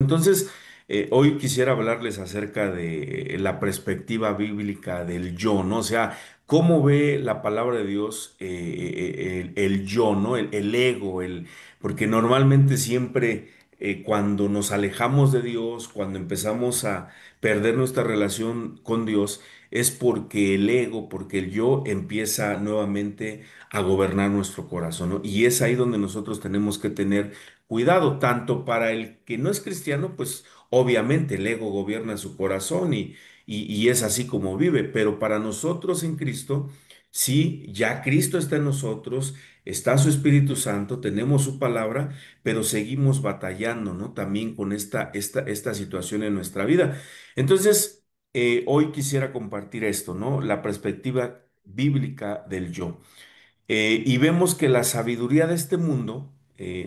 Entonces, hoy quisiera hablarles acerca de la perspectiva bíblica del yo, ¿no? O sea, cómo ve la palabra de Dios el yo, ¿no? El ego, porque normalmente siempre cuando nos alejamos de Dios, cuando empezamos a perder nuestra relación con Dios, es porque el ego, porque el yo empieza nuevamente a gobernar nuestro corazón, ¿no? Y es ahí donde nosotros tenemos que tener cuidado, tanto para el que no es cristiano, pues obviamente el ego gobierna su corazón y es así como vive, pero para nosotros en Cristo, sí, ya Cristo está en nosotros, está su Espíritu Santo, tenemos su palabra, pero seguimos batallando, ¿no? También con esta situación en nuestra vida. Entonces, hoy quisiera compartir esto, ¿no? La perspectiva bíblica del yo. Y vemos que la sabiduría de este mundo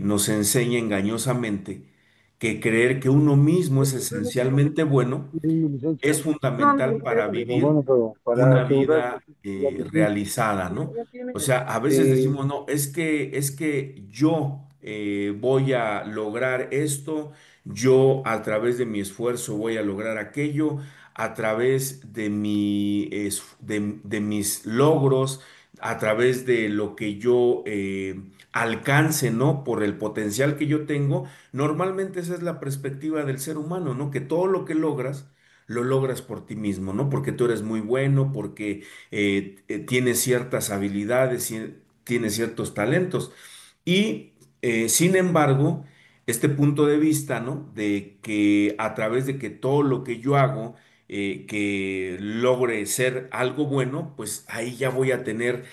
nos enseña engañosamente que creer que uno mismo es esencialmente bueno Tiene licencia. es fundamental para Pero vivir bueno, pero para una asegurar vida la licencia. realizada, ¿no? Ya tiene. O sea, a veces decimos, no, es que yo voy a lograr esto, yo a través de mi esfuerzo voy a lograr aquello, a través de mis logros, a través de lo que yo alcance, ¿no? Por el potencial que yo tengo. Normalmente esa es la perspectiva del ser humano, ¿no? Que todo lo que logras lo logras por ti mismo, ¿no? Porque tú eres muy bueno, porque tienes ciertas habilidades, tienes ciertos talentos. Y sin embargo, este punto de vista, ¿no? De que a través de que todo lo que yo hago, que logre ser algo bueno, pues ahí ya voy a tener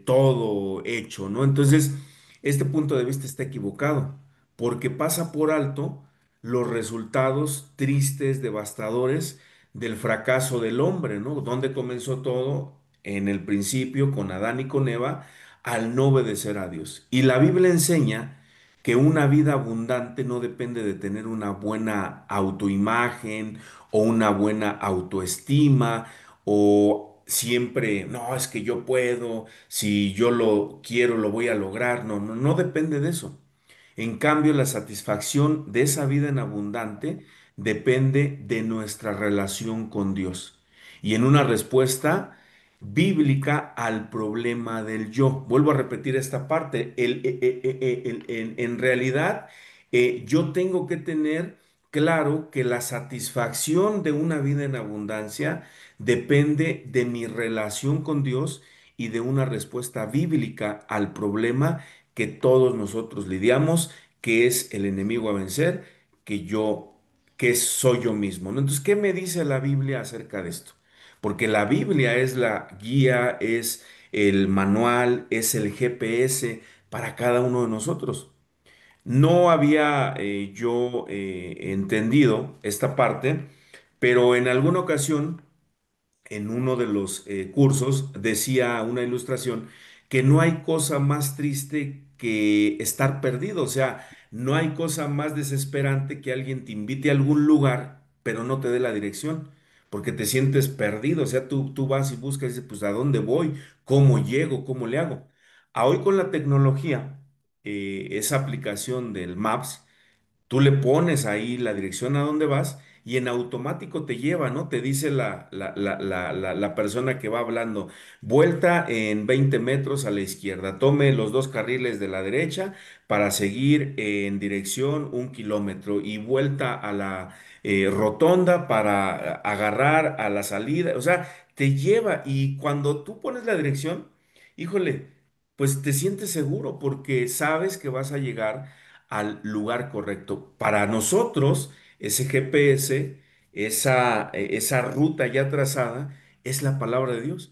todo hecho, ¿no? Entonces, este punto de vista está equivocado, porque pasa por alto los resultados tristes, devastadores del fracaso del hombre, ¿no? ¿Dónde comenzó todo? En el principio con Adán y con Eva, al no obedecer a Dios. Y la Biblia enseña que una vida abundante no depende de tener una buena autoimagen o una buena autoestima o siempre, no, es que yo puedo, si yo lo quiero, lo voy a lograr. No, no, no depende de eso. En cambio, la satisfacción de esa vida en abundante depende de nuestra relación con Dios y en una respuesta bíblica al problema del yo. Vuelvo a repetir esta parte. En realidad, yo tengo que tener claro que la satisfacción de una vida en abundancia depende de mi relación con Dios y de una respuesta bíblica al problema que todos nosotros lidiamos, que es el enemigo a vencer, que yo, que soy yo mismo, ¿no? Entonces, ¿qué me dice la Biblia acerca de esto? Porque la Biblia es la guía, es el manual, es el GPS para cada uno de nosotros. No había yo entendido esta parte, pero en alguna ocasión en uno de los cursos decía una ilustración que no hay cosa más triste que estar perdido, o sea, no hay cosa más desesperante que alguien te invite a algún lugar, pero no te dé la dirección, porque te sientes perdido, o sea, tú vas y buscas y dices, pues ¿a dónde voy? ¿Cómo llego? ¿Cómo le hago? A hoy con la tecnología, esa aplicación del Maps, tú le pones ahí la dirección a dónde vas y en automático te lleva, ¿no? Te dice la persona que va hablando, vuelta en 20 metros a la izquierda, tome los dos carriles de la derecha para seguir en dirección 1 kilómetro y vuelta a la rotonda para agarrar a la salida. O sea, te lleva y cuando tú pones la dirección, híjole, pues te sientes seguro porque sabes que vas a llegar al lugar correcto. Para nosotros, ese GPS, esa ruta ya trazada, es la palabra de Dios.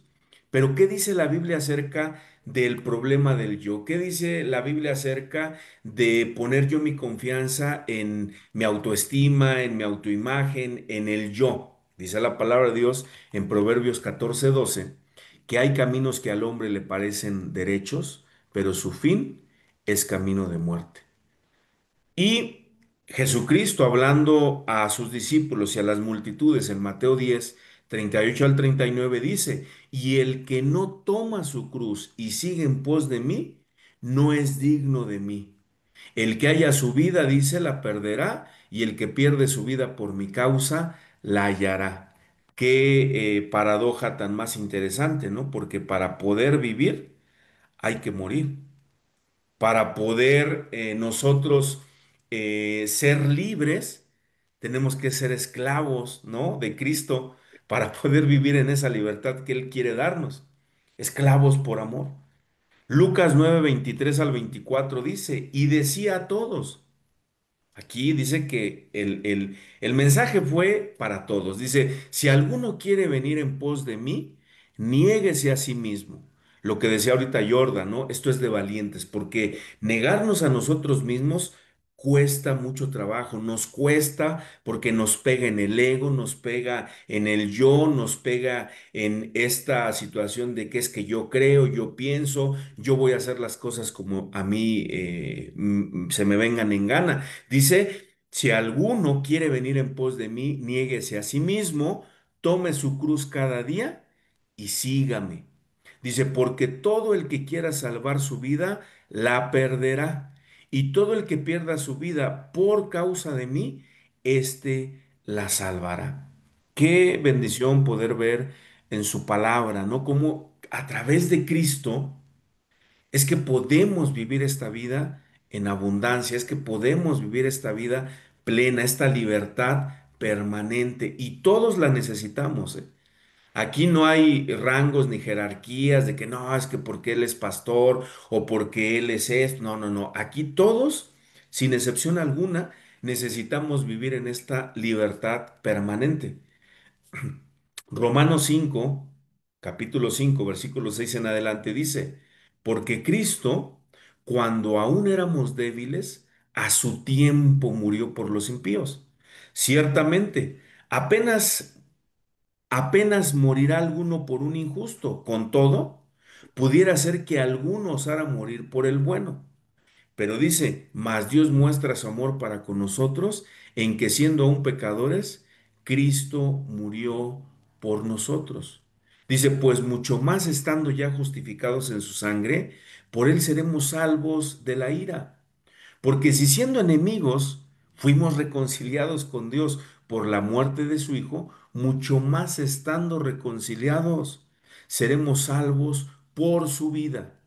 Pero ¿qué dice la Biblia acerca del problema del yo? ¿Qué dice la Biblia acerca de poner yo mi confianza en mi autoestima, en mi autoimagen, en el yo? Dice la palabra de Dios en Proverbios 14:12, que hay caminos que al hombre le parecen derechos, pero su fin es camino de muerte. Y Jesucristo hablando a sus discípulos y a las multitudes en Mateo 10:38 al 39 dice, y el que no toma su cruz y sigue en pos de mí, no es digno de mí. El que haya su vida, dice, la perderá, y el que pierde su vida por mi causa, la hallará. Qué paradoja tan más interesante, ¿no? Porque para poder vivir hay que morir. Para poder nosotros ser libres, tenemos que ser esclavos, ¿no? De Cristo para poder vivir en esa libertad que Él quiere darnos. Esclavos por amor. Lucas 9:23 al 24 dice, y decía a todos. Aquí dice que el mensaje fue para todos. Dice, si alguno quiere venir en pos de mí, niéguese a sí mismo. Lo que decía ahorita Jordan, ¿no? Esto es de valientes, porque negarnos a nosotros mismos cuesta mucho trabajo, nos cuesta porque nos pega en el ego, nos pega en el yo, nos pega en esta situación de que es que yo creo, yo pienso, yo voy a hacer las cosas como a mí se me vengan en gana. Dice, si alguno quiere venir en pos de mí, niéguese a sí mismo, tome su cruz cada día y sígame. Dice, porque todo el que quiera salvar su vida, la perderá. Y todo el que pierda su vida por causa de mí, éste la salvará. Qué bendición poder ver en su palabra, ¿no? Como a través de Cristo es que podemos vivir esta vida en abundancia, es que podemos vivir esta vida plena, esta libertad permanente y todos la necesitamos, ¿eh? Aquí no hay rangos ni jerarquías de que no, es que porque él es pastor o porque él es esto, no, no, no. Aquí todos, sin excepción alguna, necesitamos vivir en esta libertad permanente. Romanos 5, capítulo 5, versículo 6 en adelante dice, porque Cristo, cuando aún éramos débiles, a su tiempo murió por los impíos. Ciertamente, apenas morirá alguno por un injusto. Con todo, pudiera ser que alguno osara morir por el bueno. Pero dice, mas Dios muestra su amor para con nosotros en que siendo aún pecadores, Cristo murió por nosotros. Dice, pues mucho más estando ya justificados en su sangre, por él seremos salvos de la ira. Porque si siendo enemigos fuimos reconciliados con Dios por la muerte de su Hijo, mucho más estando reconciliados seremos salvos por su vida.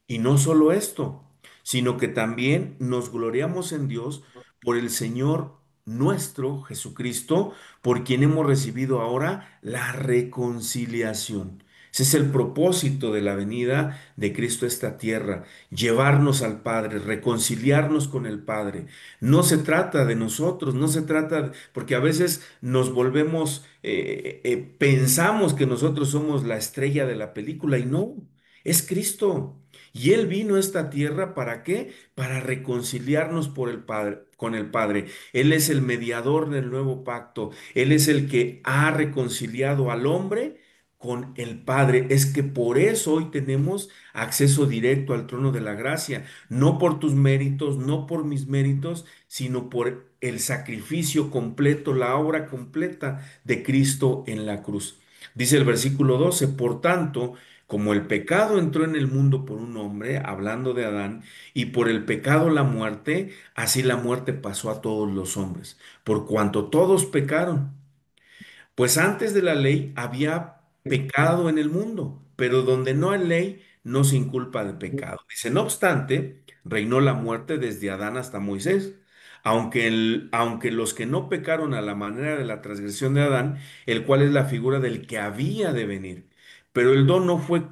Y no solo esto, sino que también nos gloriamos en Dios por el Señor nuestro Jesucristo, por quien hemos recibido ahora la reconciliación. Ese es el propósito de la venida de Cristo a esta tierra, llevarnos al Padre, reconciliarnos con el Padre. No se trata de nosotros, no se trata, porque a veces nos volvemos, pensamos que nosotros somos la estrella de la película y no, es Cristo. Y Él vino a esta tierra ¿para qué? Para reconciliarnos por el Padre, con el Padre. Él es el mediador del nuevo pacto. Él es el que ha reconciliado al hombre con el Padre. Es que por eso hoy tenemos acceso directo al trono de la gracia, no por tus méritos, no por mis méritos, sino por el sacrificio completo, la obra completa de Cristo en la cruz. Dice el versículo 12, por tanto, como el pecado entró en el mundo por un hombre, hablando de Adán, y por el pecado la muerte, así la muerte pasó a todos los hombres, por cuanto todos pecaron. Pues antes de la ley había pecado en el mundo, pero donde no hay ley, no se inculpa de pecado. Dice, no obstante, reinó la muerte desde Adán hasta Moisés. Aunque los que no pecaron a la manera de la transgresión de Adán, el cual es la figura del que había de venir. Pero el don no fue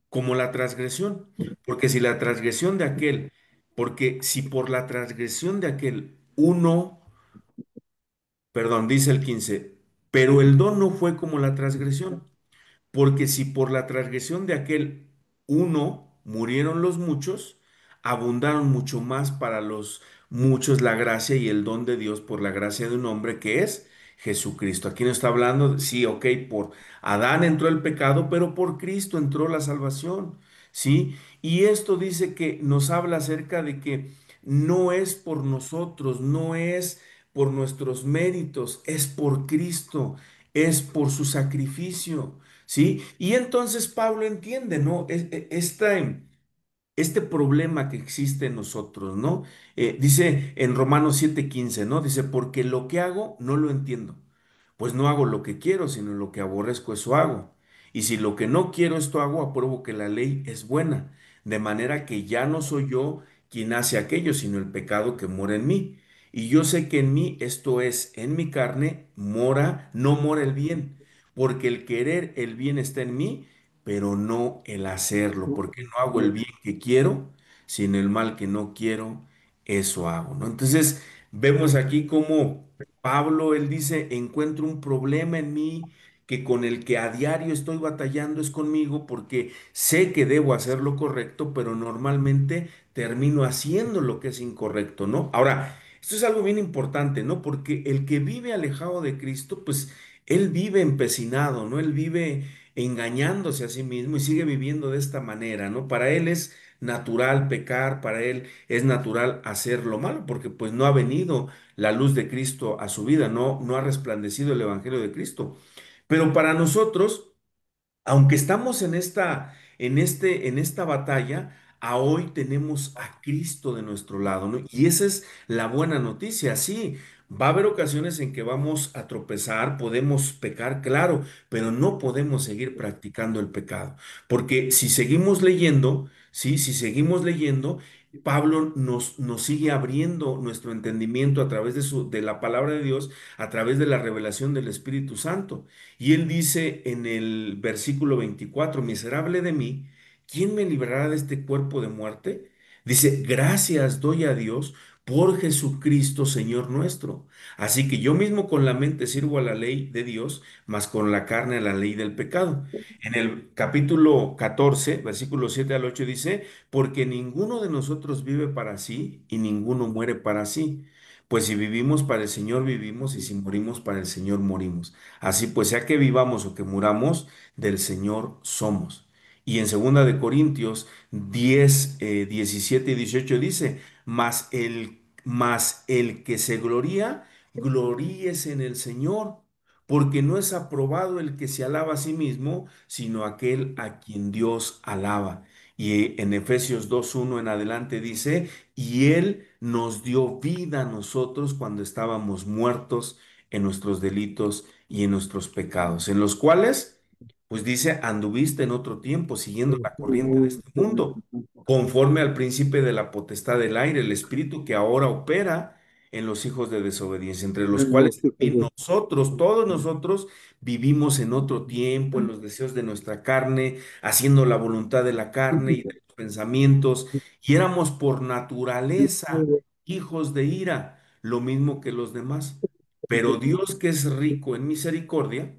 como la transgresión, porque si la transgresión de aquel, porque si por la transgresión de aquel uno perdón, dice el 15, pero el don no fue como la transgresión, porque si por la transgresión de aquel uno murieron los muchos, abundaron mucho más para los muchos la gracia y el don de Dios por la gracia de un hombre que es Jesucristo. Aquí no está hablando, sí, ok, por Adán entró el pecado, pero por Cristo entró la salvación, ¿sí? Y esto dice que nos habla acerca de que no es por nosotros, no es por nuestros méritos, es por Cristo, es por su sacrificio. ¿Sí? Y entonces Pablo entiende, ¿no? Esta, este problema que existe en nosotros, ¿no? Dice en Romanos 7:15, ¿no? Dice, porque lo que hago no lo entiendo, pues no hago lo que quiero, sino lo que aborrezco, eso hago. Y si lo que no quiero esto hago, apruebo que la ley es buena, de manera que ya no soy yo quien hace aquello, sino el pecado que mora en mí. Y yo sé que en mí, esto es, en mi carne, no mora el bien, porque el querer el bien está en mí, pero no el hacerlo, porque no hago el bien que quiero, sino el mal que no quiero, eso hago, ¿no? Entonces, vemos aquí cómo Pablo, él dice, encuentro un problema en mí que con el que a diario estoy batallando es conmigo porque sé que debo hacer lo correcto, pero normalmente termino haciendo lo que es incorrecto, ¿no? Ahora, esto es algo bien importante, ¿no? Porque el que vive alejado de Cristo, pues él vive empecinado, ¿no? Él vive engañándose a sí mismo y sigue viviendo de esta manera, ¿no? Para él es natural pecar, para él es natural hacer lo malo, porque pues no ha venido la luz de Cristo a su vida, no ha resplandecido el Evangelio de Cristo. Pero para nosotros, aunque estamos en esta batalla, a hoy tenemos a Cristo de nuestro lado, ¿no? Y esa es la buena noticia. Sí, va a haber ocasiones en que vamos a tropezar, podemos pecar, claro, pero no podemos seguir practicando el pecado. Porque si seguimos leyendo, sí, si seguimos leyendo, Pablo nos sigue abriendo nuestro entendimiento a través de la palabra de Dios, a través de la revelación del Espíritu Santo. Y él dice en el versículo 24, miserable de mí, ¿quién me librará de este cuerpo de muerte? Dice, gracias doy a Dios por Jesucristo, Señor nuestro. Así que yo mismo con la mente sirvo a la ley de Dios, mas con la carne a la ley del pecado. En el capítulo 14, versículo 7 al 8 dice, porque ninguno de nosotros vive para sí y ninguno muere para sí. Pues si vivimos para el Señor vivimos y si morimos para el Señor morimos. Así pues, sea que vivamos o que muramos, del Señor somos. Y en segunda de Corintios 10, 17 y 18 dice, mas el que se gloría, gloríese en el Señor, porque no es aprobado el que se alaba a sí mismo, sino aquel a quien Dios alaba. Y en Efesios 2:1 en adelante dice, y Él nos dio vida a nosotros cuando estábamos muertos en nuestros delitos y en nuestros pecados, en los cuales, pues dice, anduviste en otro tiempo siguiendo la corriente de este mundo, conforme al príncipe de la potestad del aire, el espíritu que ahora opera en los hijos de desobediencia, entre los cuales también nosotros, todos nosotros, vivimos en otro tiempo, en los deseos de nuestra carne, haciendo la voluntad de la carne y de los pensamientos, y éramos por naturaleza hijos de ira, lo mismo que los demás. Pero Dios, que es rico en misericordia,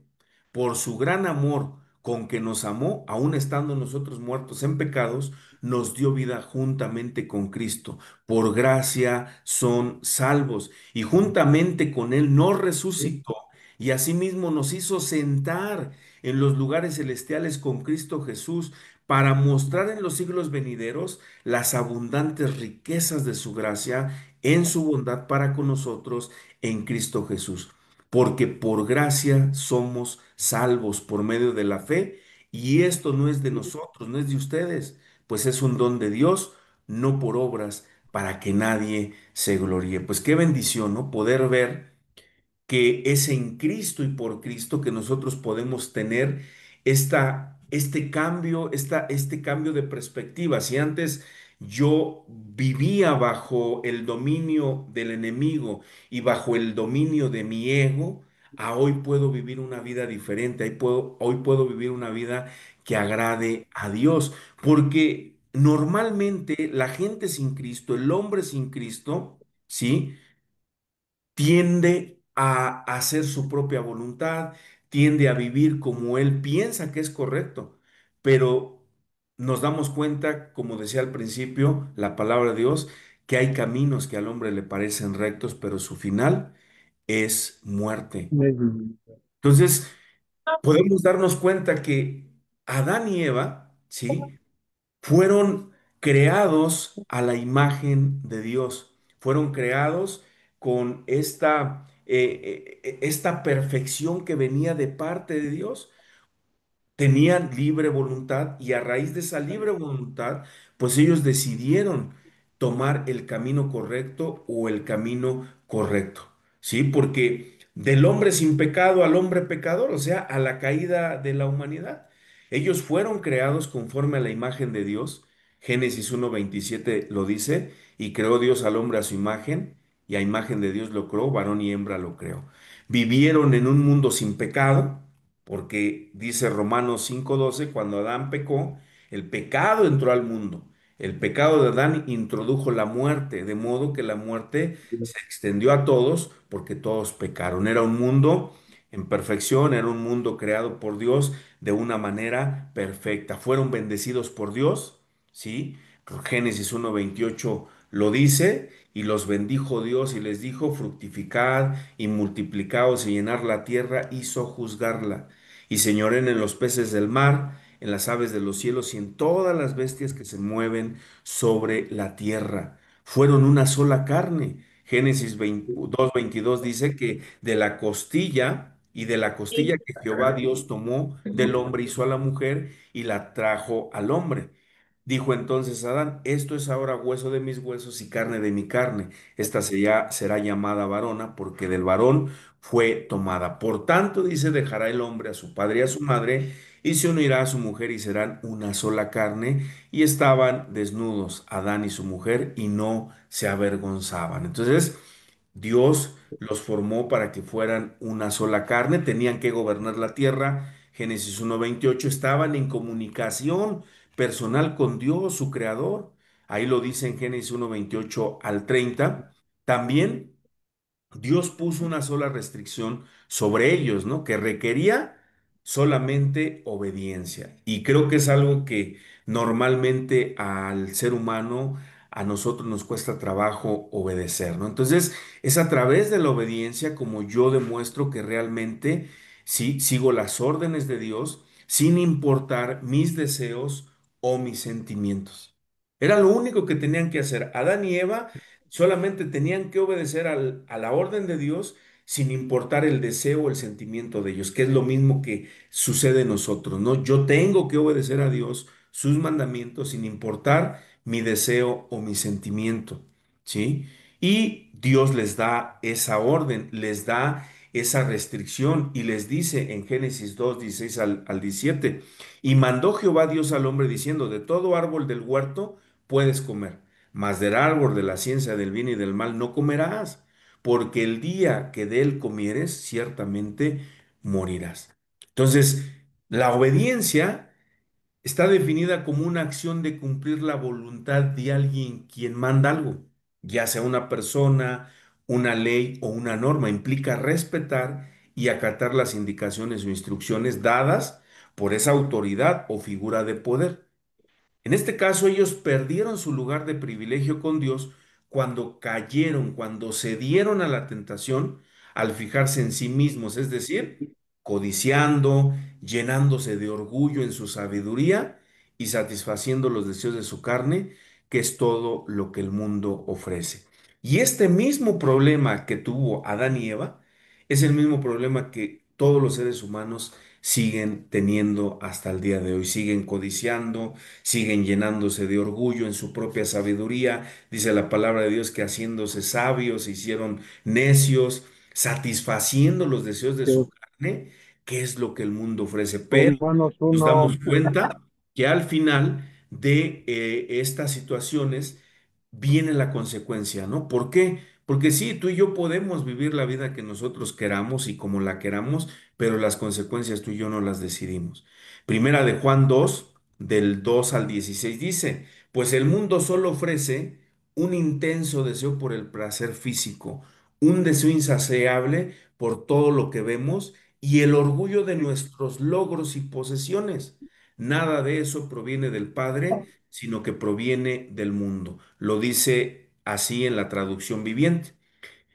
por su gran amor con que nos amó, aun estando nosotros muertos en pecados, nos dio vida juntamente con Cristo. Por gracia son salvos. Y juntamente con Él nos resucitó y asimismo nos hizo sentar en los lugares celestiales con Cristo Jesús para mostrar en los siglos venideros las abundantes riquezas de su gracia en su bondad para con nosotros en Cristo Jesús, porque por gracia somos salvos por medio de la fe, y esto no es de nosotros, no es de ustedes, pues es un don de Dios, no por obras, para que nadie se gloríe. Pues qué bendición, ¿no? Poder ver que es en Cristo y por Cristo que nosotros podemos tener este cambio de perspectiva. Si antes yo vivía bajo el dominio del enemigo y bajo el dominio de mi ego, a hoy puedo vivir una vida diferente. Hoy puedo vivir una vida que agrade a Dios, porque normalmente la gente sin Cristo, el hombre sin Cristo, ¿sí? Tiende a hacer su propia voluntad, tiende a vivir como él piensa que es correcto, pero nos damos cuenta, como decía al principio, la palabra de Dios, que hay caminos que al hombre le parecen rectos, pero su final es muerte. Entonces, podemos darnos cuenta que Adán y Eva, ¿sí? Fueron creados a la imagen de Dios, fueron creados con esta perfección que venía de parte de Dios. Tenían libre voluntad y a raíz de esa libre voluntad pues ellos decidieron tomar el camino correcto o el camino correcto, ¿sí? Porque del hombre sin pecado al hombre pecador, o sea, a la caída de la humanidad. Ellos fueron creados conforme a la imagen de Dios. Génesis 1:27 lo dice, y creó Dios al hombre a su imagen, y a imagen de Dios lo creó, varón y hembra lo creó. Vivieron en un mundo sin pecado, porque dice Romanos 5:12, cuando Adán pecó, el pecado entró al mundo. El pecado de Adán introdujo la muerte, de modo que la muerte se extendió a todos porque todos pecaron. Era un mundo en perfección, era un mundo creado por Dios de una manera perfecta. Fueron bendecidos por Dios, ¿sí? Génesis 1:28 lo dice, y los bendijo Dios y les dijo, fructificad y multiplicaos y llenar la tierra y sojuzgarla, y señoren en los peces del mar, en las aves de los cielos y en todas las bestias que se mueven sobre la tierra. Fueron una sola carne. Génesis 2:22 dice que de la costilla y de la costilla que Jehová Dios tomó del hombre hizo a la mujer y la trajo al hombre. Dijo entonces Adán, esto es ahora hueso de mis huesos y carne de mi carne. Esta será llamada varona porque del varón fue tomada. Por tanto, dice, dejará el hombre a su padre y a su madre y se unirá a su mujer y serán una sola carne. Y estaban desnudos Adán y su mujer y no se avergonzaban. Entonces, Dios los formó para que fueran una sola carne, tenían que gobernar la tierra. Génesis 1:28, estaban en comunicación personal con Dios, su creador. Ahí lo dice en Génesis 1:28 al 30. También Dios puso una sola restricción sobre ellos, ¿no? Que requería solamente obediencia. Y creo que es algo que normalmente al ser humano, a nosotros nos cuesta trabajo obedecer, ¿no? Entonces, es a través de la obediencia como yo demuestro que realmente sí sigo las órdenes de Dios sin importar mis deseos o mis sentimientos. Era lo único que tenían que hacer. Adán y Eva solamente tenían que obedecer a la orden de Dios sin importar el deseo o el sentimiento de ellos, que es lo mismo que sucede en nosotros, ¿no? Yo tengo que obedecer a Dios, sus mandamientos, sin importar mi deseo o mi sentimiento, ¿sí? Y Dios les da esa orden, les da esa restricción y les dice en Génesis 2:16 al 17, y mandó Jehová Dios al hombre diciendo, de todo árbol del huerto puedes comer, mas del árbol de la ciencia del bien y del mal no comerás, porque el día que de él comieres, ciertamente morirás. Entonces, la obediencia está definida como una acción de cumplir la voluntad de alguien quien manda algo, ya sea una persona, una ley o una norma. Implica respetar y acatar las indicaciones o instrucciones dadas por esa autoridad o figura de poder. En este caso, ellos perdieron su lugar de privilegio con Dios cuando cayeron, cuando cedieron a la tentación al fijarse en sí mismos, es decir, codiciando, llenándose de orgullo en su sabiduría y satisfaciendo los deseos de su carne, que es todo lo que el mundo ofrece. Y este mismo problema que tuvo Adán y Eva es el mismo problema que todos los seres humanos siguen teniendo hasta el día de hoy, siguen codiciando, siguen llenándose de orgullo en su propia sabiduría. Dice la palabra de Dios que haciéndose sabios se hicieron necios, satisfaciendo los deseos de su carne, que es lo que el mundo ofrece. Pero Romanos nos damos 1, cuenta que al final de estas situaciones viene la consecuencia, ¿no? ¿Por qué? Porque sí, tú y yo podemos vivir la vida que nosotros queramos y como la queramos, pero las consecuencias tú y yo no las decidimos. Primera de Juan 2 del 2 al 16 dice, pues el mundo solo ofrece un intenso deseo por el placer físico, un deseo insaciable por todo lo que vemos y el orgullo de nuestros logros y posesiones. Nada de eso proviene del Padre, sino que proviene del mundo. Lo dice así en la traducción viviente.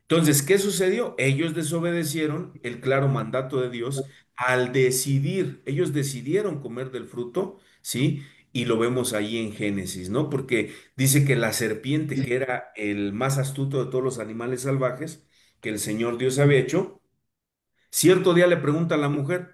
Entonces, ¿qué sucedió? Ellos desobedecieron el claro mandato de Dios al decidir, ellos decidieron comer del fruto, ¿sí? Y lo vemos ahí en Génesis, ¿no? Porque dice que la serpiente, que era el más astuto de todos los animales salvajes que el Señor Dios había hecho, cierto día le pregunta a la mujer,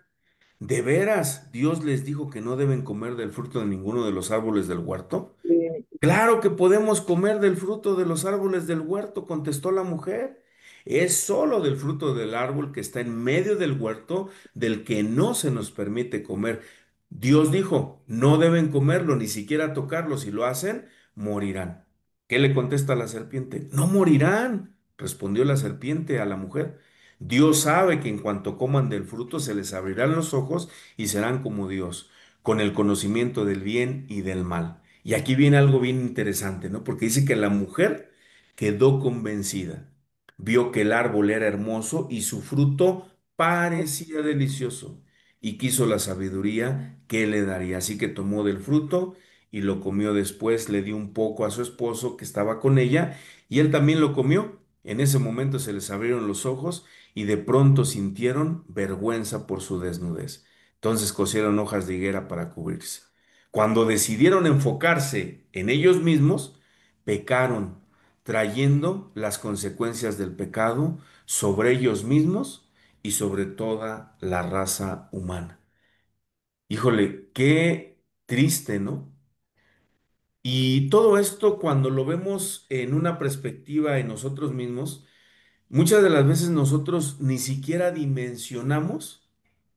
¿De veras Dios les dijo que no deben comer del fruto de ninguno de los árboles del huerto? Sí, Claro que podemos comer del fruto de los árboles del huerto, contestó la mujer. Es solo del fruto del árbol que está en medio del huerto del que no se nos permite comer. Dios dijo, no deben comerlo, ni siquiera tocarlo. Si lo hacen, morirán. ¿Qué le contesta la serpiente? No morirán, respondió la serpiente a la mujer. Dios sabe que en cuanto coman del fruto se les abrirán los ojos y serán como Dios, con el conocimiento del bien y del mal. Y aquí viene algo bien interesante, ¿no? Porque dice que la mujer quedó convencida, vio que el árbol era hermoso y su fruto parecía delicioso y quiso la sabiduría que le daría. Así que tomó del fruto y lo comió después, le dio un poco a su esposo que estaba con ella y él también lo comió. En ese momento se les abrieron los ojos y de pronto sintieron vergüenza por su desnudez. Entonces cosieron hojas de higuera para cubrirse. Cuando decidieron enfocarse en ellos mismos, pecaron, trayendo las consecuencias del pecado sobre ellos mismos y sobre toda la raza humana. Híjole, qué triste, ¿no? Y todo esto, cuando lo vemos en una perspectiva en nosotros mismos, muchas de las veces nosotros ni siquiera dimensionamos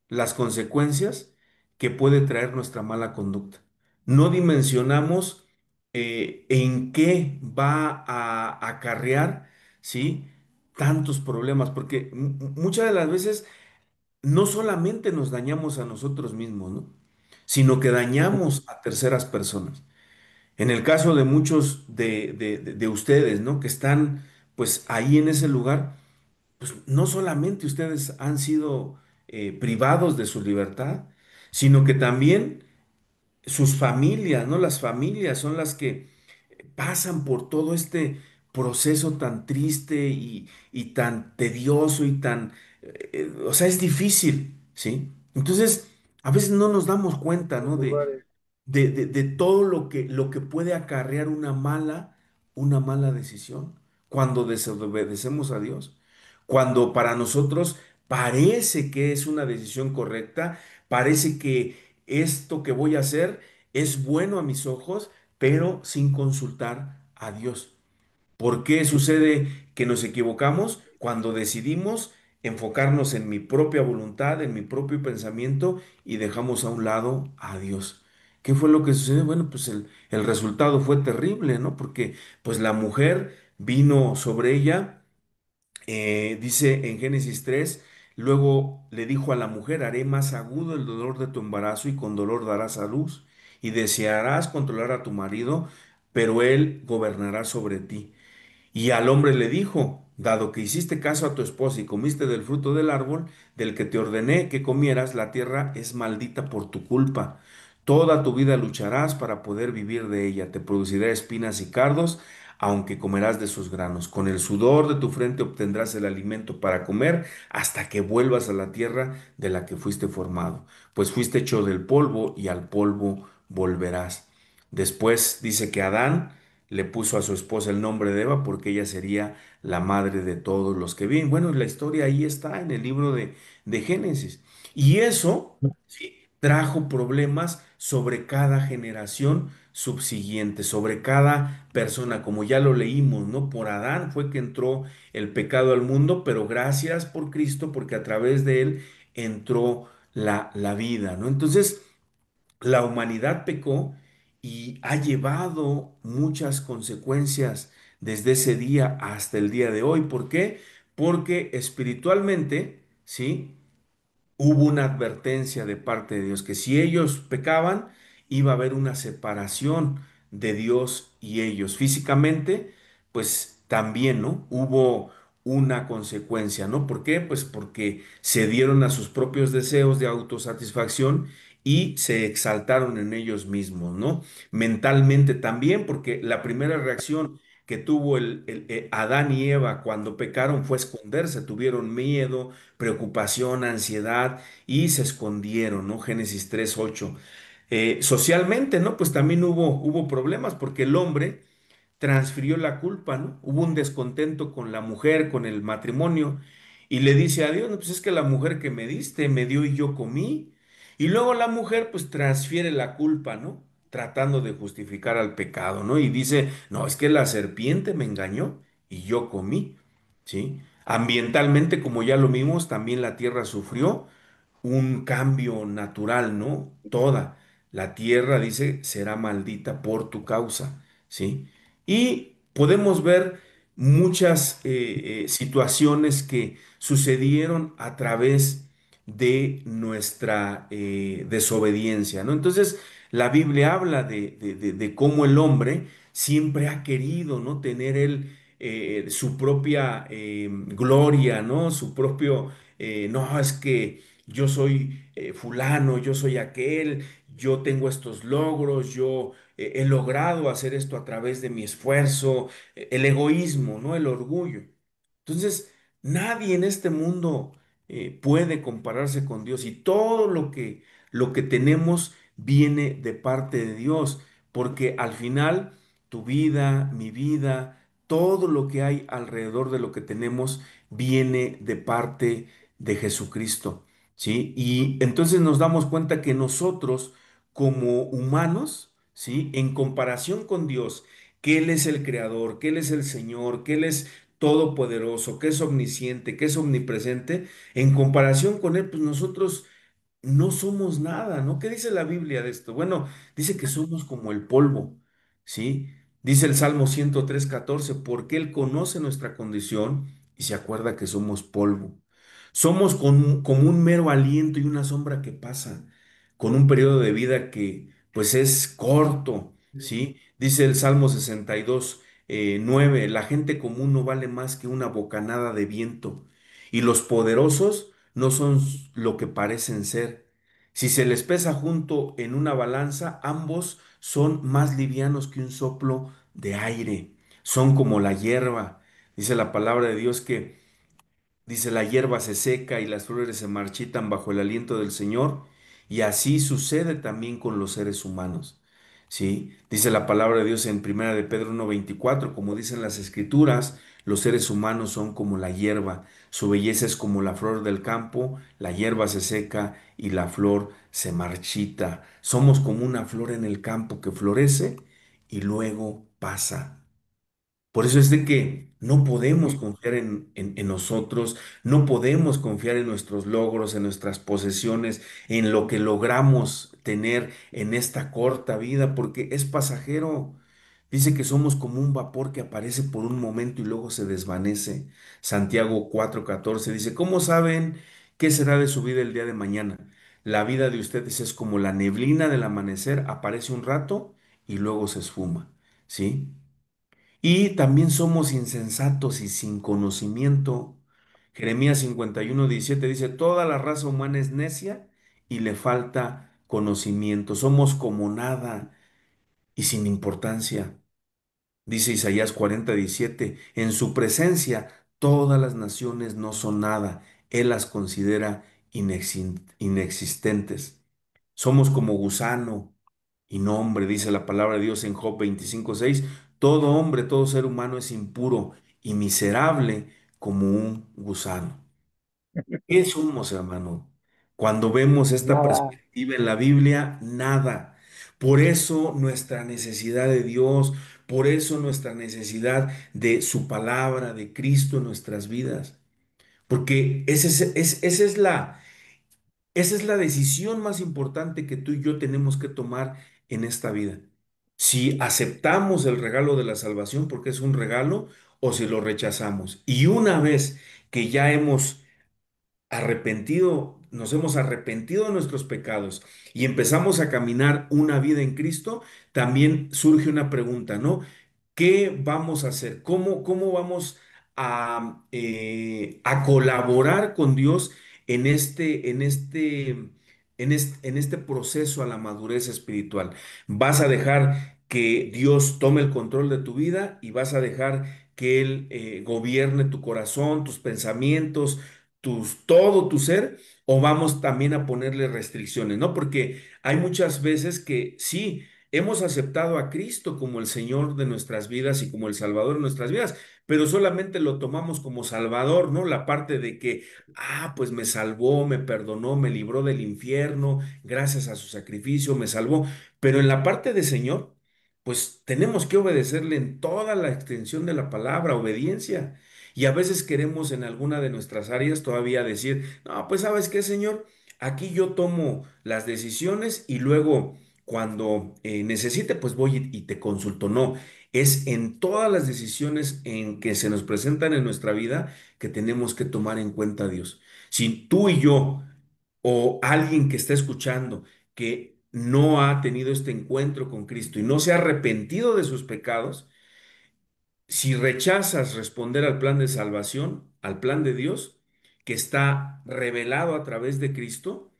las consecuencias que puede traer nuestra mala conducta. No dimensionamos en qué va a acarrear, ¿sí? Tantos problemas, porque muchas de las veces no solamente nos dañamos a nosotros mismos, ¿no? Sino que dañamos a terceras personas. En el caso de muchos de ustedes, ¿no? Que están pues ahí en ese lugar, pues no solamente ustedes han sido privados de su libertad, sino que también sus familias, ¿no? Las familias son las que pasan por todo este proceso tan triste y tan tedioso y tan, o sea, es difícil, ¿sí? Entonces, a veces no nos damos cuenta, ¿no? lugares. De todo lo que puede acarrear una mala decisión cuando desobedecemos a Dios. Cuando para nosotros parece que es una decisión correcta, parece que esto que voy a hacer es bueno a mis ojos, pero sin consultar a Dios. ¿Por qué sucede que nos equivocamos? Cuando decidimos enfocarnos en mi propia voluntad, en mi propio pensamiento y dejamos a un lado a Dios. ¿Qué fue lo que sucedió? Bueno, pues el resultado fue terrible, ¿no? Porque pues la mujer vino sobre ella, dice en Génesis 3, luego le dijo a la mujer, haré más agudo el dolor de tu embarazo y con dolor darás a luz y desearás controlar a tu marido, pero él gobernará sobre ti. Y al hombre le dijo, dado que hiciste caso a tu esposa y comiste del fruto del árbol del que te ordené que comieras, la tierra es maldita por tu culpa. Toda tu vida lucharás para poder vivir de ella. Te producirá espinas y cardos, aunque comerás de sus granos. Con el sudor de tu frente obtendrás el alimento para comer hasta que vuelvas a la tierra de la que fuiste formado, pues fuiste hecho del polvo y al polvo volverás. Después dice que Adán le puso a su esposa el nombre de Eva porque ella sería la madre de todos los que viven. Bueno, la historia ahí está en el libro de Génesis. Y eso sí, trajo problemas sobre cada generación subsiguiente, sobre cada persona, como ya lo leímos, ¿no? Por Adán fue que entró el pecado al mundo, pero gracias por Cristo, porque a través de él entró la vida, ¿no? Entonces, la humanidad pecó y ha llevado muchas consecuencias desde ese día hasta el día de hoy. ¿Por qué? Porque espiritualmente, ¿sí? Hubo una advertencia de parte de Dios que si ellos pecaban, iba a haber una separación de Dios y ellos. Físicamente, pues también, ¿no? Hubo una consecuencia, ¿no? ¿Por qué? Pues porque se dieron a sus propios deseos de autosatisfacción y se exaltaron en ellos mismos, ¿no? Mentalmente también, porque la primera reacción que tuvo Adán y Eva cuando pecaron fue esconderse, tuvieron miedo, preocupación, ansiedad y se escondieron, ¿no? Génesis 3:8. Socialmente, ¿no? Pues también hubo problemas porque el hombre transfirió la culpa, ¿no? Hubo un descontento con la mujer, con el matrimonio y le dice a Dios, no, pues es que la mujer que me diste me dio y yo comí. Y luego la mujer pues transfiere la culpa, ¿no? Tratando de justificar al pecado, ¿no? Y dice, no, es que la serpiente me engañó y yo comí, ¿sí? Ambientalmente, como ya lo vimos, también la tierra sufrió un cambio natural, ¿no? Toda la tierra, dice, será maldita por tu causa, ¿sí? Y podemos ver muchas situaciones que sucedieron a través de nuestra desobediencia, ¿no? Entonces, la Biblia habla de cómo el hombre siempre ha querido, ¿no? Tener él su propia gloria, ¿no? Su propio, no, es que yo soy fulano, yo soy aquel, yo tengo estos logros, yo he logrado hacer esto a través de mi esfuerzo, el egoísmo, ¿no? El orgullo. Entonces, nadie en este mundo puede compararse con Dios y todo lo que tenemos viene de parte de Dios, porque al final tu vida, mi vida, todo lo que hay alrededor de lo que tenemos viene de parte de Jesucristo, ¿sí? Y entonces nos damos cuenta que nosotros como humanos, ¿sí? En comparación con Dios, que Él es el creador, que Él es el Señor, que Él es todopoderoso, que es omnisciente, que es omnipresente, en comparación con Él, pues nosotros no somos nada, ¿no? ¿Qué dice la Biblia de esto? Bueno, dice que somos como el polvo, ¿sí? Dice el Salmo 103:14, porque Él conoce nuestra condición y se acuerda que somos polvo. Somos como un mero aliento y una sombra que pasa, con un periodo de vida que pues es corto, ¿sí? Dice el Salmo 62:9, la gente común no vale más que una bocanada de viento y los poderosos no son lo que parecen ser. Si se les pesa junto en una balanza, ambos son más livianos que un soplo de aire. Son como la hierba. Dice la palabra de Dios que dice, la hierba se seca y las flores se marchitan bajo el aliento del Señor, y así sucede también con los seres humanos. ¿Sí? Dice la palabra de Dios en Primera de Pedro 1:24, como dicen las Escrituras, los seres humanos son como la hierba, su belleza es como la flor del campo, la hierba se seca y la flor se marchita. Somos como una flor en el campo que florece y luego pasa. Por eso es de que no podemos confiar en nosotros, no podemos confiar en nuestros logros, en nuestras posesiones, en lo que logramos tener en esta corta vida, porque es pasajero. Dice que somos como un vapor que aparece por un momento y luego se desvanece. Santiago 4:14 dice, ¿cómo saben qué será de su vida el día de mañana? La vida de ustedes es como la neblina del amanecer, aparece un rato y luego se esfuma, ¿sí? Y también somos insensatos y sin conocimiento. Jeremías 51:17 dice, toda la raza humana es necia y le falta conocimiento. Somos como nada y sin importancia. Dice Isaías 40:17, en su presencia todas las naciones no son nada. Él las considera inexistentes. Somos como gusano y no hombre, dice la palabra de Dios en Job 25:6. Todo hombre, todo ser humano es impuro y miserable como un gusano. ¿Qué somos, hermano? Cuando vemos esta Nada. perspectiva en la Biblia, nada. Por eso nuestra necesidad de Dios, por eso nuestra necesidad de su palabra, de Cristo en nuestras vidas. Porque esa es la decisión más importante que tú y yo tenemos que tomar en esta vida. Si aceptamos el regalo de la salvación porque es un regalo o si lo rechazamos. Y una vez que ya hemos arrepentido, nos hemos arrepentido de nuestros pecados y empezamos a caminar una vida en Cristo, también surge una pregunta, ¿no? ¿Qué vamos a hacer? ¿Cómo vamos a colaborar con Dios en este proceso a la madurez espiritual? ¿Vas a dejar que Dios tome el control de tu vida y vas a dejar que Él gobierne tu corazón, tus pensamientos, todo tu ser? ¿O vamos también a ponerle restricciones, ¿no? Porque hay muchas veces que sí hemos aceptado a Cristo como el Señor de nuestras vidas y como el Salvador de nuestras vidas, pero solamente lo tomamos como salvador, ¿no? La parte de que, pues me salvó, me perdonó, me libró del infierno, gracias a su sacrificio, me salvó. Pero en la parte de Señor, pues tenemos que obedecerle en toda la extensión de la palabra, obediencia. Y a veces queremos en alguna de nuestras áreas todavía decir, no, pues sabes qué, Señor, aquí yo tomo las decisiones y luego cuando necesite, pues voy y te consulto. No, es en todas las decisiones en que se nos presentan en nuestra vida que tenemos que tomar en cuenta a Dios. Si tú y yo o alguien que está escuchando que no ha tenido este encuentro con Cristo y no se ha arrepentido de sus pecados, si rechazas responder al plan de salvación, al plan de Dios, que está revelado a través de Cristo,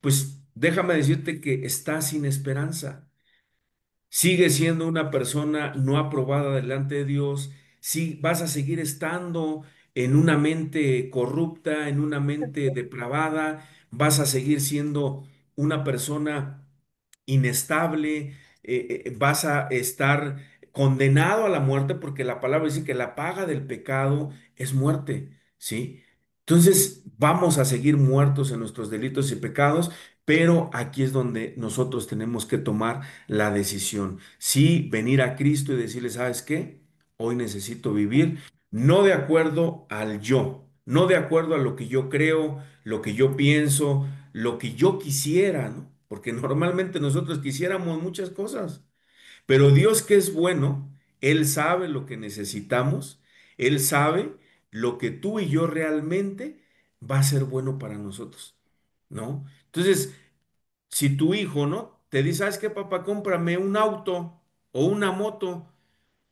pues déjame decirte que estás sin esperanza. Sigue siendo una persona no aprobada delante de Dios, si vas a seguir estando en una mente corrupta, en una mente depravada, vas a seguir siendo una persona inestable, vas a estar condenado a la muerte porque la palabra dice que la paga del pecado es muerte, ¿sí? Entonces vamos a seguir muertos en nuestros delitos y pecados, pero aquí es donde nosotros tenemos que tomar la decisión. Sí, venir a Cristo y decirle, ¿sabes qué? Hoy necesito vivir no de acuerdo al yo, no de acuerdo a lo que yo creo, lo que yo pienso, lo que yo quisiera, ¿no? Porque normalmente nosotros quisiéramos muchas cosas, pero Dios que es bueno, Él sabe lo que necesitamos, Él sabe lo que tú y yo realmente va a ser bueno para nosotros, ¿no? Entonces, si tu hijo, ¿no? Te dice, ¿sabes qué, papá? Cómprame un auto o una moto,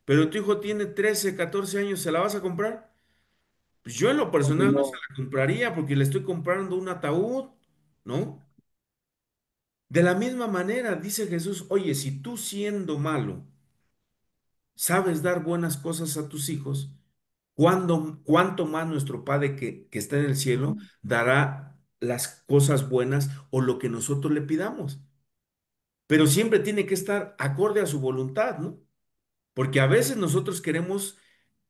pero tu hijo tiene 13, 14 años, ¿se la vas a comprar? Pues yo en lo Pues personal no se no, la compraría porque le estoy comprando un ataúd, ¿no? De la misma manera, dice Jesús, oye, si tú siendo malo sabes dar buenas cosas a tus hijos, ¿cuánto más nuestro Padre que está en el cielo dará las cosas buenas o lo que nosotros le pidamos? Pero siempre tiene que estar acorde a su voluntad, ¿no? Porque a veces nosotros queremos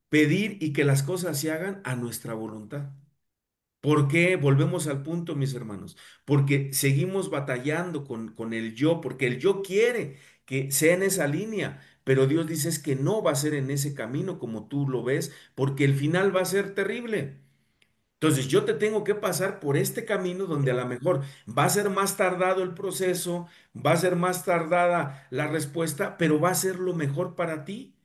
pedir y que las cosas se hagan a nuestra voluntad. ¿Por qué? Volvemos al punto, mis hermanos. Porque seguimos batallando con el yo, porque el yo quiere que sea en esa línea, pero Dios dice es que no va a ser en ese camino como tú lo ves, porque el final va a ser terrible. Entonces yo te tengo que pasar por este camino donde a lo mejor va a ser más tardado el proceso, va a ser más tardada la respuesta, pero va a ser lo mejor para ti.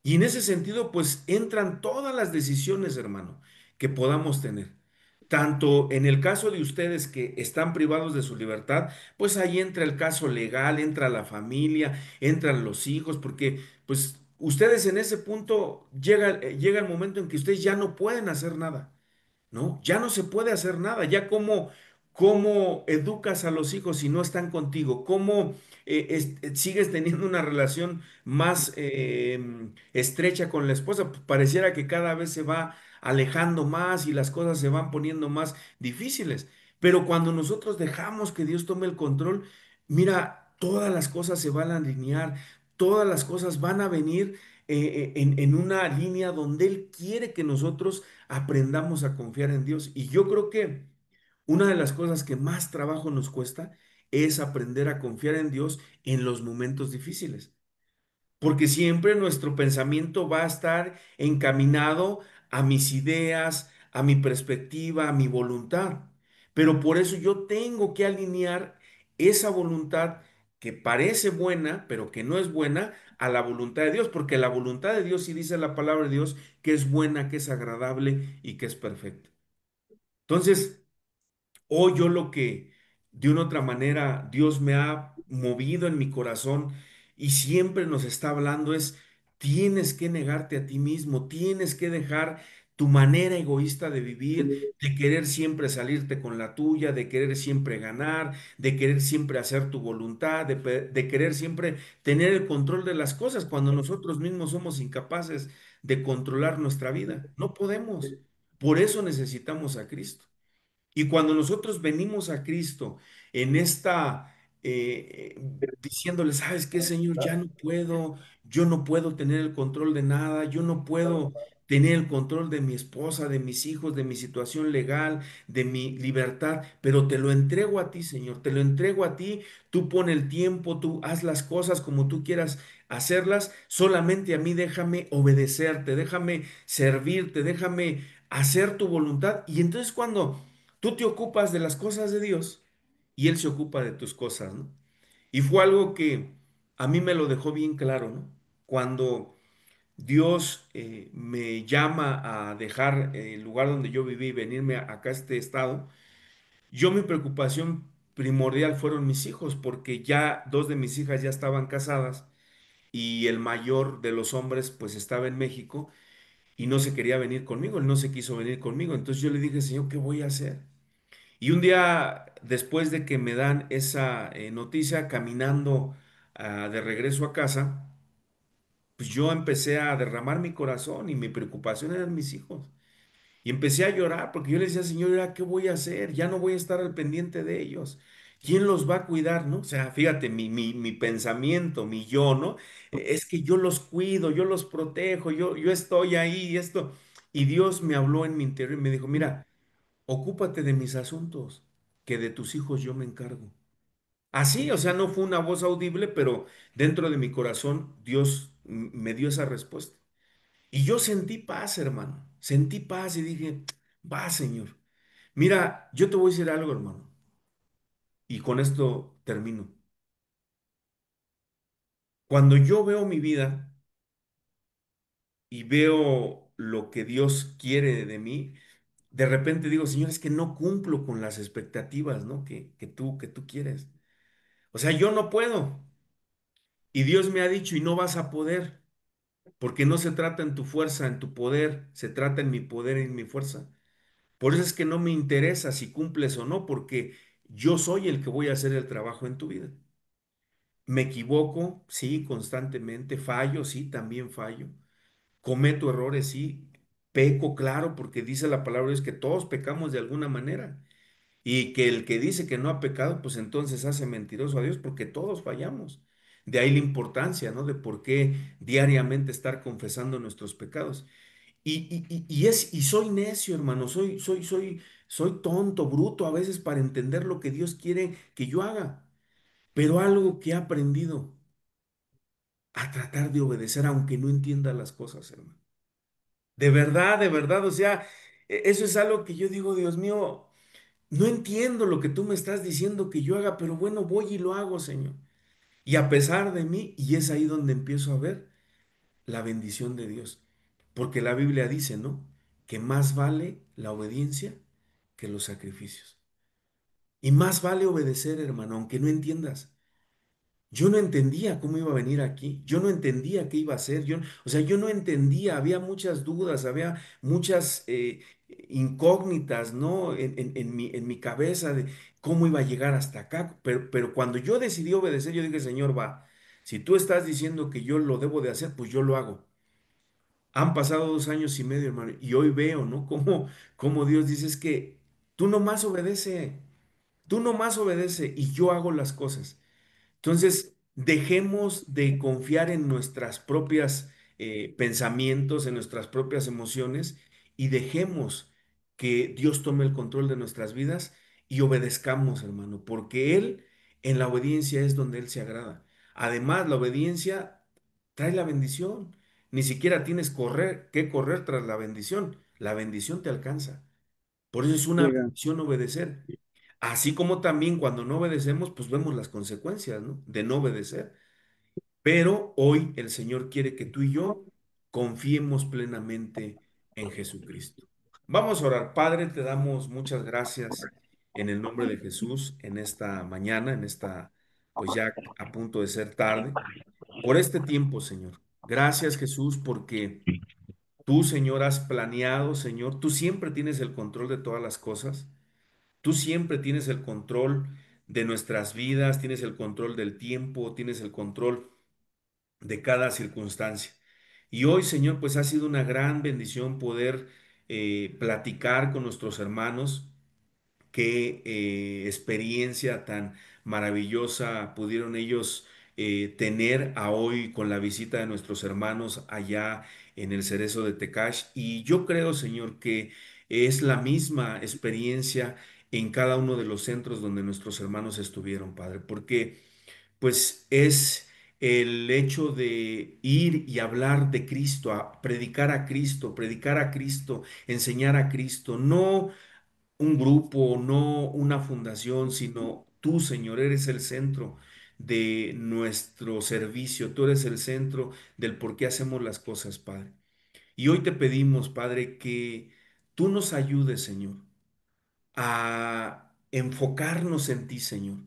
Y en ese sentido, pues entran todas las decisiones, hermano, que podamos tener. Tanto en el caso de ustedes que están privados de su libertad, pues ahí entra el caso legal, entra la familia, entran los hijos, porque pues ustedes en ese punto llega el momento en que ustedes ya no pueden hacer nada. ¿No? Ya no se puede hacer nada. Ya cómo educas a los hijos si no están contigo, cómo sigues teniendo una relación más estrecha con la esposa. Pues pareciera que cada vez se va alejando más y las cosas se van poniendo más difíciles. Pero cuando nosotros dejamos que Dios tome el control, mira, todas las cosas se van a alinear, todas las cosas van a venir en una línea donde Él quiere que nosotros aprendamos a confiar en Dios. Y yo creo que una de las cosas que más trabajo nos cuesta es aprender a confiar en Dios en los momentos difíciles, porque siempre nuestro pensamiento va a estar encaminado a mis ideas, a mi perspectiva, a mi voluntad. Pero por eso yo tengo que alinear esa voluntad que parece buena, pero que no es buena, a la voluntad de Dios, porque la voluntad de Dios sí dice la palabra de Dios que es buena, que es agradable y que es perfecta. Entonces, o yo lo que de una otra manera Dios me ha movido en mi corazón y siempre nos está hablando es, tienes que negarte a ti mismo, tienes que dejar tu manera egoísta de vivir, de querer siempre salirte con la tuya, de querer siempre ganar, de querer siempre hacer tu voluntad, de querer siempre tener el control de las cosas cuando nosotros mismos somos incapaces de controlar nuestra vida. No podemos. Por eso necesitamos a Cristo. Y cuando nosotros venimos a Cristo en esta diciéndole, ¿sabes qué, Señor? Ya no puedo, yo no puedo tener el control de nada, yo no puedo tener el control de mi esposa, de mis hijos, de mi situación legal, de mi libertad, pero te lo entrego a ti, Señor, te lo entrego a ti, tú pon el tiempo, tú haz las cosas como tú quieras hacerlas, solamente a mí déjame obedecerte, déjame servirte, déjame hacer tu voluntad. Y entonces cuando tú te ocupas de las cosas de Dios y Él se ocupa de tus cosas, ¿no? Y fue algo que a mí me lo dejó bien claro, ¿no? Cuando Dios me llama a dejar el lugar donde yo viví y venirme acá a este estado, yo mi preocupación primordial fueron mis hijos, porque ya dos de mis hijas ya estaban casadas y el mayor de los hombres pues estaba en México y no se quería venir conmigo, él no se quiso venir conmigo. Entonces yo le dije, Señor, ¿qué voy a hacer? Y un día después de que me dan esa noticia, caminando de regreso a casa, pues yo empecé a derramar mi corazón y mi preocupación eran mis hijos. Y empecé a llorar porque yo le decía, Señor, ¿ahora qué voy a hacer? Ya no voy a estar al pendiente de ellos. ¿Quién los va a cuidar, no? O sea, fíjate, mi pensamiento, mi yo, ¿no? Es que yo los cuido, yo los protejo, yo estoy ahí y esto. Y Dios me habló en mi interior y me dijo, mira, ocúpate de mis asuntos, que de tus hijos yo me encargo. Así, o sea, no fue una voz audible, pero dentro de mi corazón Dios me dio esa respuesta. Y yo sentí paz, hermano. Sentí paz y dije, va, Señor. Mira, yo te voy a decir algo, hermano. Y con esto termino. Cuando yo veo mi vida y veo lo que Dios quiere de mí, de repente digo, Señor, es que no cumplo con las expectativas, ¿no? Que tú quieres. O sea, yo no puedo. Y Dios me ha dicho, y no vas a poder, porque no se trata en tu fuerza, en tu poder, se trata en mi poder y en mi fuerza. Por eso es que no me interesa si cumples o no, porque yo soy el que voy a hacer el trabajo en tu vida. Me equivoco, sí, constantemente, fallo, sí, también fallo. Cometo errores, sí, peco, claro, porque dice la palabra es que todos pecamos de alguna manera. Y que el que dice que no ha pecado, pues entonces hace mentiroso a Dios, porque todos fallamos. De ahí la importancia, ¿no? De por qué diariamente estar confesando nuestros pecados. Y soy necio, hermano, soy tonto, bruto a veces para entender lo que Dios quiere que yo haga. Pero algo que he aprendido a tratar de obedecer, aunque no entienda las cosas, hermano. De verdad, o sea, eso es algo que yo digo, Dios mío, no entiendo lo que tú me estás diciendo que yo haga, pero bueno, voy y lo hago, Señor. Y a pesar de mí, y es ahí donde empiezo a ver la bendición de Dios. Porque la Biblia dice, ¿no? Que más vale la obediencia que los sacrificios. Y más vale obedecer, hermano, aunque no entiendas. Yo no entendía cómo iba a venir aquí. Yo no entendía qué iba a hacer. O sea, yo no entendía. Había muchas dudas, había muchas incógnitas, ¿no? En mi cabeza de cómo iba a llegar hasta acá. Pero cuando yo decidí obedecer, yo dije, Señor, va, si tú estás diciendo que yo lo debo de hacer, pues yo lo hago. Han pasado 2 años y medio, hermano, y hoy veo, ¿no? Cómo Dios dice, es que tú nomás obedece y yo hago las cosas. Entonces, dejemos de confiar en nuestras propias pensamientos, en nuestras propias emociones y dejemos que Dios tome el control de nuestras vidas y obedezcamos, hermano, porque Él, en la obediencia es donde Él se agrada. Además, la obediencia trae la bendición. Ni siquiera tienes que correr tras la bendición te alcanza. Por eso es una Llega. bendición obedecer. Así como también cuando no obedecemos, pues vemos las consecuencias, ¿no? De no obedecer. Pero hoy el Señor quiere que tú y yo confiemos plenamente en Jesucristo. Vamos a orar. Padre, te damos muchas gracias en el nombre de Jesús en esta mañana, pues ya a punto de ser tarde, por este tiempo, Señor. Gracias, Jesús, porque tú, Señor, has planeado, Señor, tú siempre tienes el control de todas las cosas. Tú siempre tienes el control de nuestras vidas, tienes el control del tiempo, tienes el control de cada circunstancia. Y hoy, Señor, pues ha sido una gran bendición poder platicar con nuestros hermanos. Qué experiencia tan maravillosa pudieron ellos tener a hoy con la visita de nuestros hermanos allá en el Cerezo de Tecash. Y yo creo, Señor, que es la misma experiencia en cada uno de los centros donde nuestros hermanos estuvieron, Padre, porque pues es el hecho de ir y hablar de Cristo, predicar a Cristo, enseñar a Cristo, no un grupo, no una fundación, sino tú, Señor, eres el centro de nuestro servicio, tú eres el centro del por qué hacemos las cosas, Padre. Y hoy te pedimos, Padre, que tú nos ayudes, Señor, a enfocarnos en ti, Señor,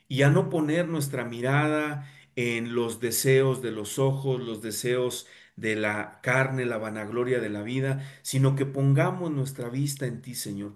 y a no poner nuestra mirada en los deseos de los ojos, los deseos de la carne, la vanagloria de la vida, sino que pongamos nuestra vista en ti, Señor,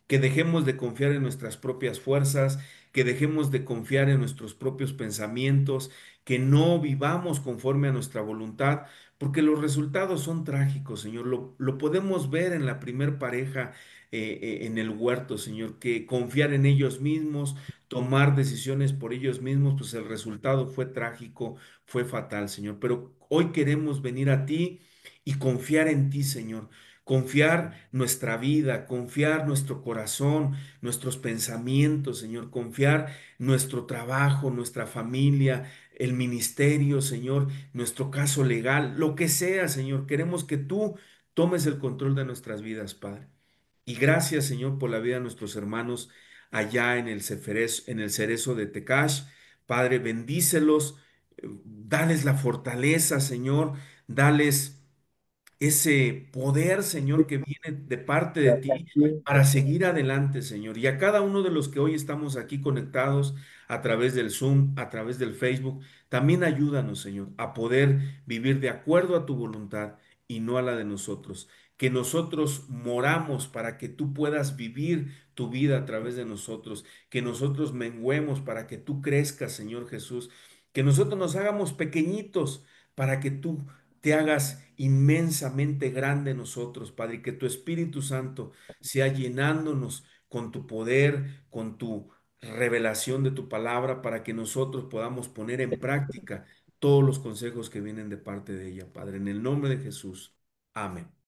que dejemos de confiar en nuestras propias fuerzas, que dejemos de confiar en nuestros propios pensamientos, que no vivamos conforme a nuestra voluntad, porque los resultados son trágicos, Señor. Lo podemos ver en la primer pareja en el huerto, Señor, que confiar en ellos mismos, tomar decisiones por ellos mismos, pues el resultado fue trágico, fue fatal, Señor. Pero hoy queremos venir a ti y confiar en ti, Señor, confiar nuestra vida, confiar nuestro corazón, nuestros pensamientos, Señor, confiar nuestro trabajo, nuestra familia, el ministerio, Señor, nuestro caso legal, lo que sea, Señor. Queremos que tú tomes el control de nuestras vidas, Padre. Y gracias, Señor, por la vida de nuestros hermanos allá en el en el Cerezo de Tecash. Padre, bendícelos, dales la fortaleza, Señor, dales ese poder, Señor, que viene de parte de ti para seguir adelante, Señor. Y a cada uno de los que hoy estamos aquí conectados a través del Zoom, a través del Facebook, también ayúdanos, Señor, a poder vivir de acuerdo a tu voluntad y no a la de nosotros. Que nosotros moramos para que tú puedas vivir tu vida a través de nosotros. Que nosotros menguemos para que tú crezcas, Señor Jesús. Que nosotros nos hagamos pequeñitos para que tú te hagas inmensamente grande en nosotros, Padre, y que tu Espíritu Santo sea llenándonos con tu poder, con tu revelación de tu palabra, para que nosotros podamos poner en práctica todos los consejos que vienen de parte de ella, Padre, en el nombre de Jesús. Amén.